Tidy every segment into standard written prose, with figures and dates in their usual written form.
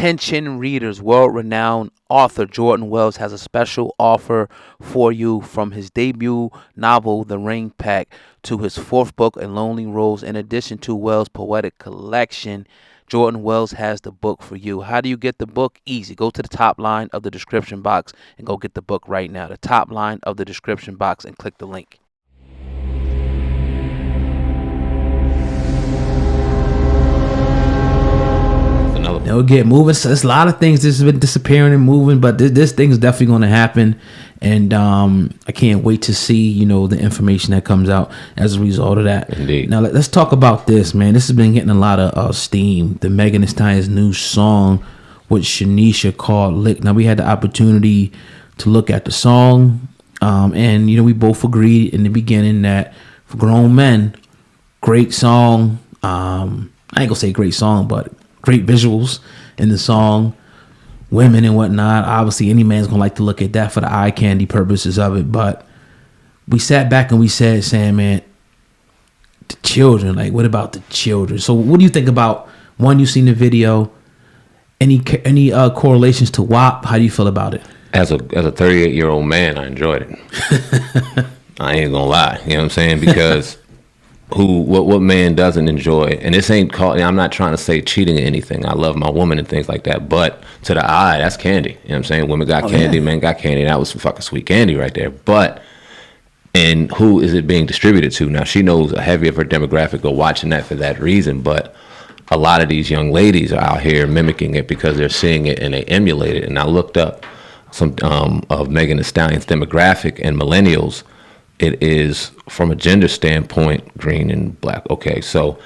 Attention readers, world-renowned author Jordan Wells has a special offer for you. From his debut novel, The Ring Pack, to his fourth book, A Lonely Rose. In addition to Wells' poetic collection, Jordan Wells has the book for you. How do you get the book? Easy. Go to the top line of the description box and go get the book right now. The top line of the description box and click the link. They'll get moving. So there's a lot of things that's been disappearing and moving, but this thing is definitely going to happen. And I can't wait to see, the information that comes out as a result of that. Indeed. Now let's talk about this, man. This has been getting a lot of steam. The Megan Thee Stallion's new song with Shenseea called Lick. Now we had the opportunity to look at the song, and we both agreed in the beginning that for grown men, great song. I ain't gonna say great song, but great visuals in the song, women and whatnot. Obviously, any man's gonna like to look at that for the eye candy purposes of it. But we sat back and we said, Sam, man, the children. Like, what about the children? So, what do you think about one? You seen the video? Any correlations to WAP? How do you feel about it? As a 38-year-old man, I enjoyed it. I ain't gonna lie, you know what I'm saying? Because what man doesn't enjoy? And this ain't called, I'm not trying to say cheating or anything. I love my woman and things like that. But to the eye, that's candy. You know what I'm saying? Women got candy, yeah. Men got candy. That was fucking sweet candy right there. But, and who is it being distributed to? Now, she knows a heavy of her demographic are watching that for that reason. But a lot of these young ladies are out here mimicking it because they're seeing it and they emulate it. And I looked up some of Megan Thee Stallion's demographic and millennials. It is, from a gender standpoint, green and black. Okay, so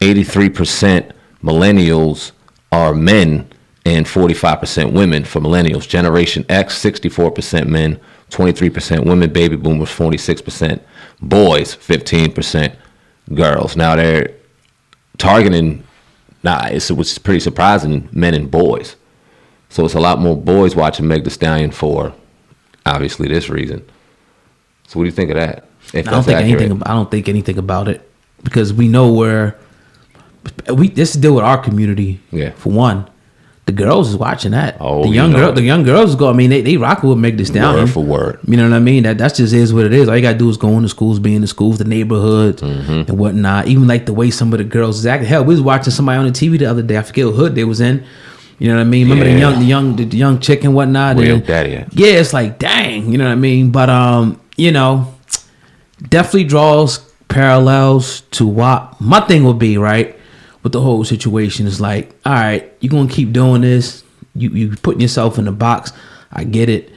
83% millennials are men and 45% women for millennials. Generation X, 64% men, 23% women. Baby boomers, 46%. Boys, 15% girls. Now they're targeting, it was pretty surprising, men and boys. So it's a lot more boys watching Meg Thee Stallion for, obviously, this reason. So what do you think of that? I don't think anything about it, because we know where this is deal with our community. Yeah. For one, the girls is watching that. Oh, the young girls go. I mean, they rock with Meg Thee Stallion. Word for word. You know what I mean? That just is what it is. All you gotta do is go into schools, be in the schools, the neighborhoods, and whatnot. Even like the way some of the girls is acting. Hell, we was watching somebody on the TV the other day. I forget what hood they was in. You know what I mean? Remember the young chick and whatnot. Where your daddy at? Yeah, it's like, dang. You know what I mean? But definitely draws parallels to WAP. My thing would be, right, with the whole situation is like, all right, you're gonna keep doing this. You putting yourself in the box. I get it.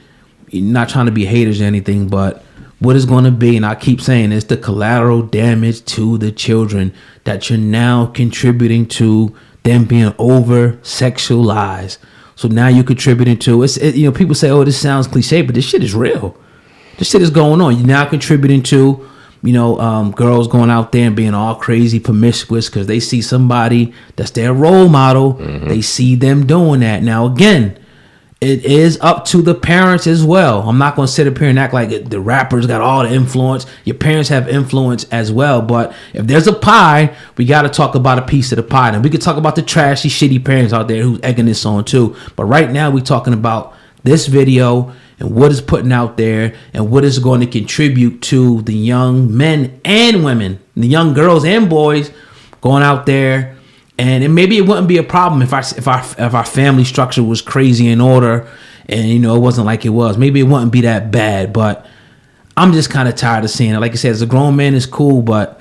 You're not trying to be haters or anything, but what is going to be, and I keep saying this, the collateral damage to the children that you're now contributing to them being over sexualized. So now you're contributing to it. People say, oh, this sounds cliche, but this shit is real. This shit is going on. You're now contributing to, girls going out there and being all crazy promiscuous because they see somebody that's their role model. They see them doing that. Now, again, it is up to the parents as well. I'm not going to sit up here and act like the rappers got all the influence. Your parents have influence as well. But if there's a pie, we got to talk about a piece of the pie. And we could talk about the trashy, shitty parents out there who's egging this on too. But right now, we're talking about this video and what is putting out there and what is going to contribute to the young men and women, the young girls and boys going out there. And maybe it wouldn't be a problem if our family structure was crazy in order and it wasn't like it was. Maybe it wouldn't be that bad, but I'm just kind of tired of seeing it. Like I said, as a grown man, it's cool, but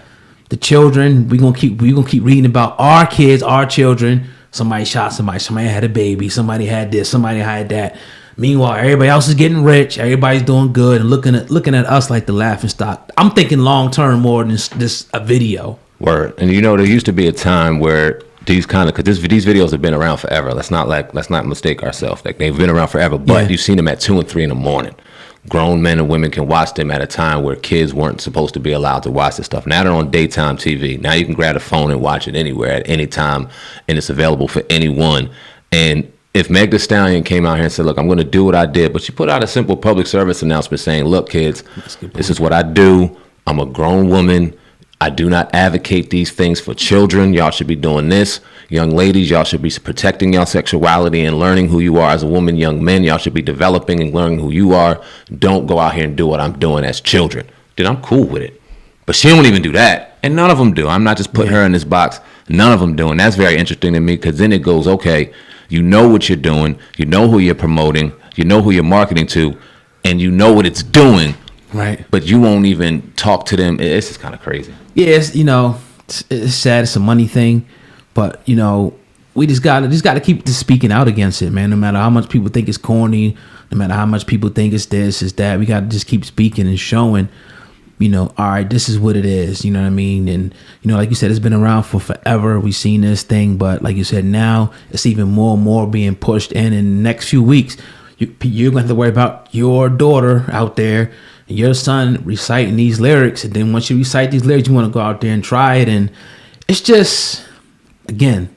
the children, we're gonna keep reading about our kids, our children. Somebody shot somebody had a baby, somebody had this, somebody had that. Meanwhile, everybody else is getting rich. Everybody's doing good and looking at us like the laughing stock. I'm thinking long term more than this a video. Word. And there used to be a time where these videos have been around forever. Let's not mistake ourselves. Like, they've been around forever, but you've seen them at 2 and 3 in the morning. Grown men and women can watch them at a time where kids weren't supposed to be allowed to watch this stuff. Now they're on daytime TV. Now you can grab a phone and watch it anywhere at any time, and it's available for anyone. And if Meg Thee Stallion came out here and said, look, I'm going to do what I did, but she put out a simple public service announcement saying, look, kids, this is what I do. I'm a grown woman. I do not advocate these things for children. Y'all should be doing this. Young ladies, y'all should be protecting your sexuality and learning who you are as a woman. Young men, y'all should be developing and learning who you are. Don't go out here and do what I'm doing as children. Dude, I'm cool with it. But she don't even do that. And none of them do. I'm not just putting her in this box. None of them do. And that's very interesting to me, because then it goes, okay, you know what you're doing. You know who you're promoting. You know who you're marketing to. And you know what it's doing. Right. But you won't even talk to them. It's just kind of crazy. Yeah, it's sad. It's a money thing. But, we just gotta keep speaking out against it, man. No matter how much people think it's corny, no matter how much people think it's this, it's that, we gotta just keep speaking and showing, all right, this is what it is. You know what I mean? And, like you said, it's been around for forever. We've seen this thing, but like you said, now it's even more and more being pushed in the next few weeks. You're going to have to worry about your daughter out there and your son reciting these lyrics. And then once you recite these lyrics, you want to go out there and try it. And it's just, again,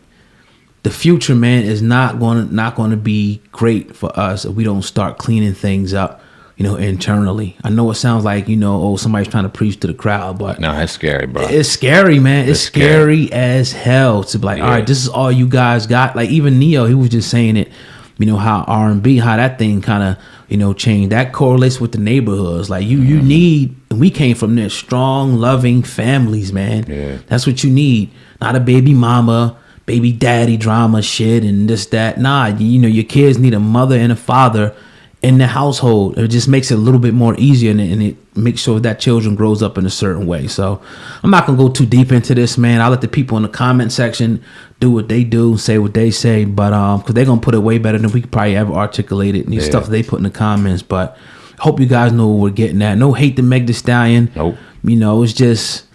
the future, man, is not going to be great for us if we don't start cleaning things up, internally. I know it sounds like, somebody's trying to preach to the crowd, but no, it's scary, bro. It's scary, man. It's scary as hell to be like, all right, this is all you guys got. Like even Neo, he was just saying it, how R&B, how that thing kind of, changed. That correlates with the neighborhoods. Like you need, and we came from there, strong, loving families, man. Yeah. That's what you need. Not a baby mama, baby daddy drama shit and this, that. Nah, your kids need a mother and a father in the household. It just makes it a little bit more easier, and it makes sure that children grows up in a certain way. So I'm not gonna go too deep into this, man. I'll let the people in the comment section do what they do, say what they say, but because they're gonna put it way better than we could probably ever articulate it, and these stuff they put in the comments. But I hope you guys know what we're getting at. No hate to Meg Thee Stallion. Nope. It's just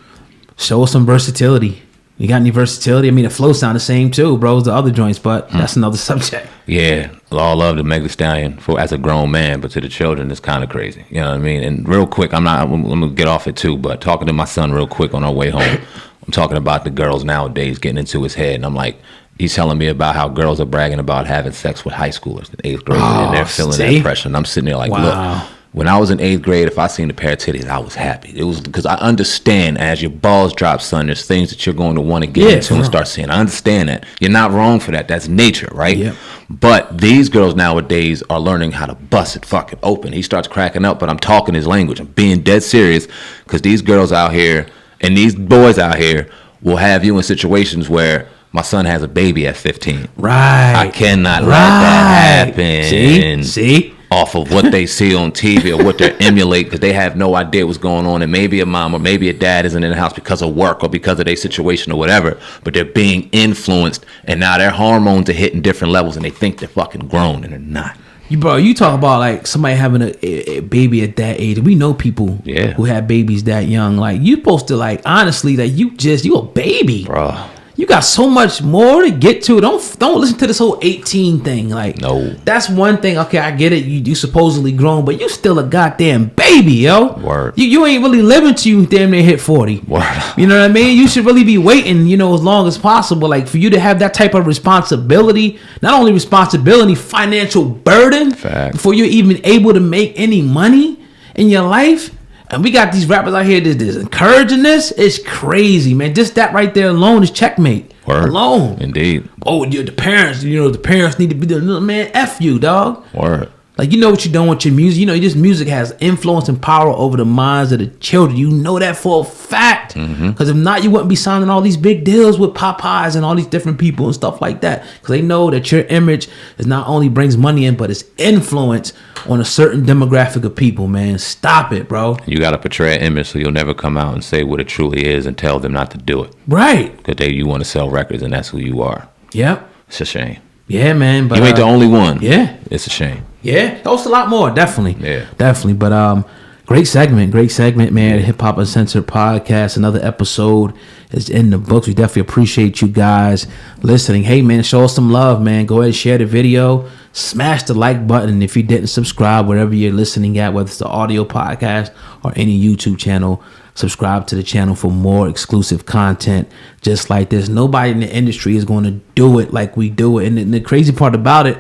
show us some versatility. You got any versatility? I mean, the flow sound the same too, bro, as the other joints, but that's another subject. Yeah, all love to Meg Thee Stallion as a grown man, but to the children, it's kind of crazy. You know what I mean? And real quick, I'm gonna get off it too, but talking to my son real quick on our way home, I'm talking about the girls nowadays getting into his head, and I'm like, he's telling me about how girls are bragging about having sex with high schoolers in 8th grade, and they're feeling that pressure. And I'm sitting there like, look. When I was in 8th grade, if I seen a pair of titties, I was happy. It was because I understand as your balls drop, son, there's things that you're going to want to get into and start seeing. I understand that. You're not wrong for that. That's nature, right? Yep. But these girls nowadays are learning how to bust it fucking open. He starts cracking up, but I'm talking his language. I'm being dead serious, because these girls out here and these boys out here will have you in situations where my son has a baby at 15. Right. I cannot let that happen. See? Off of what they see on TV or what they emulate, because they have no idea what's going on, and maybe a mom or maybe a dad isn't in the house because of work or because of their situation or whatever, but they're being influenced, and now their hormones are hitting different levels, and they think they're fucking grown, and they're not. You talk about like somebody having a baby at that age. We know people who have babies that young. Like you supposed to, like, honestly, like you a baby, bro. You got so much more to get to. Don't listen to this whole 18 thing. Like, no, that's one thing. Okay, I get it. You supposedly grown, but you still a goddamn baby, yo. Word. You ain't really living till you damn near hit 40. Word. You know what I mean? You should really be waiting, as long as possible. Like for you to have that type of responsibility, not only responsibility, financial burden, before you're even able to make any money in your life. And we got these rappers out here that's encouraging this. It's crazy, man. Just that right there alone is checkmate. Word. Alone. Indeed. Oh, the parents, the parents need to be there. Man, F you, dog. Word. Like, you know what you're doing with your music. This music has influence and power over the minds of the children. You know that for a fact. Because if not, you wouldn't be signing all these big deals with Popeyes and all these different people and stuff like that. Because they know that your image is not only brings money in, but it's influence on a certain demographic of people, man. Stop it, bro. You got to portray an image so you'll never come out and say what it truly is and tell them not to do it. Right. Because you want to sell records, and that's who you are. Yep. It's a shame. Yeah, man. But you ain't the only one. Yeah. It's a shame. Yeah. There's a lot more, definitely. Yeah. Definitely. But great segment, man. Hip Hop Uncensored podcast. Another episode is in the books. We definitely appreciate you guys listening. Hey, man, show us some love, man. Go ahead and share the video. Smash the like button if you didn't subscribe, wherever you're listening at, whether it's the audio podcast or any YouTube channel. Subscribe to the channel for more exclusive content just like this. Nobody in the industry is going to do it like we do it. And the crazy part about it,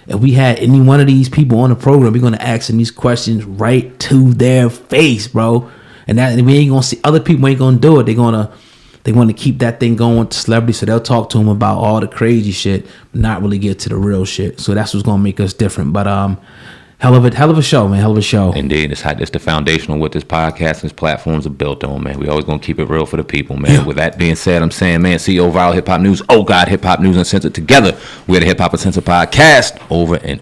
if we had any one of these people on the program, we're going to ask them these questions right to their face, bro. And we ain't going to see, other people ain't going to do it. They're going to they want to keep that thing going with the celebrity, so they'll talk to him about all the crazy shit, but not really get to the real shit. So that's what's gonna make us different. But hell of a show, man. Hell of a show. Indeed, it's the foundation of what this podcast and this platforms are built on, man. We always gonna keep it real for the people, man. Yeah. With that being said, I'm saying, man, CEO Viral Hip Hop News, oh God, Hip Hop News Uncensored together. We're the Hip Hop Uncensored podcast. Over and